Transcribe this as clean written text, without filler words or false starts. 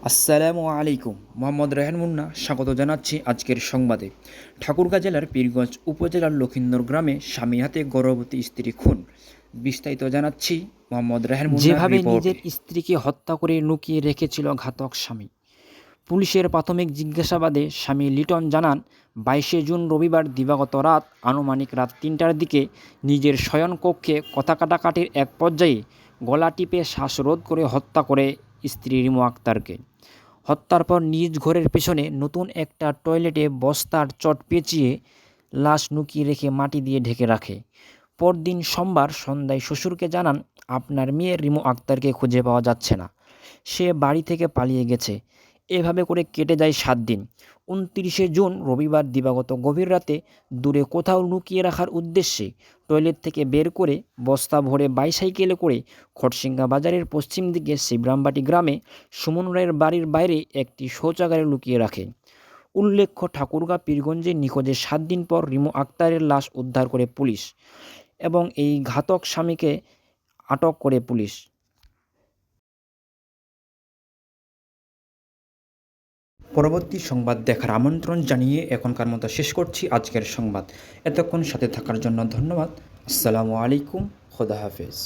আসসালামু আলাইকুম। মোহাম্মদ রেহান মুন্না স্বাগত জানাচ্ছি আজকের সংবাদে। ঠাকুরগাঁ জেলার পীরগঞ্জ উপজেলার লখিন্দর গ্রামে স্বামী হাতে গর্ভবতী স্ত্রী খুন। বিস্তারিত জানাচ্ছি মোহাম্মদ রেহান মুন্নার যেভাবে রিপোর্টে। নিজের স্ত্রীকে হত্যা করে লুকিয়ে রেখেছিল ঘাতক স্বামী। পুলিশের প্রাথমিক জিজ্ঞাসাবাদে স্বামী লিটন জানান, 22শে জুন রবিবার দিবাগত রাত আনুমানিক রাত 3টার দিকে নিজের শয়নকক্ষে কথা কাটাকাটির এক পর্যায়ে গলা টিপে শ্বাসরোধ করে হত্যা করে স্ত্রী রিমু আক্তারকে। হত্যার পর নিজ ঘরের পেছনে নতুন একটা টয়লেটে বস্তার চট পেঁচিয়ে লাশ লুকিয়ে রেখে মাটি দিয়ে ঢেকে রাখে। পরদিন সোমবার সন্ধ্যায় শ্বশুরকে জানান, আপনার মেয়ে রিমু আক্তারকে খুঁজে পাওয়া যাচ্ছে না, সে বাড়ি থেকে পালিয়ে গেছে। এভাবে করে কেটে যায় 7 দিন। 29শে জুন রবিবার দিবাগত গভীর রাতে দূরে কোথাও লুকিয়ে রাখার উদ্দেশ্যে টয়লেট থেকে বের করে বস্তা ভরে বাইসাইকেলে করে খটসিংহা বাজারের পশ্চিম দিকে শিবরামবাটি গ্রামে সুমন রায়ের বাড়ির বাইরে একটি শৌচাগারে লুকিয়ে রাখে। উল্লেখ্য, ঠাকুরগাঁ পীরগঞ্জে নিখোঁজের 7 দিন পর রিমু আক্তারের লাশ উদ্ধার করে পুলিশ এবং এই ঘাতক স্বামীকে আটক করে পুলিশ। পরবর্তী সংবাদ দেখার আমন্ত্রণ জানিয়ে এখনকার মতো শেষ করছি আজকের সংবাদ। এতক্ষণ সাথে থাকার জন্য ধন্যবাদ। আসসালামু আলাইকুম। খোদা হাফেজ।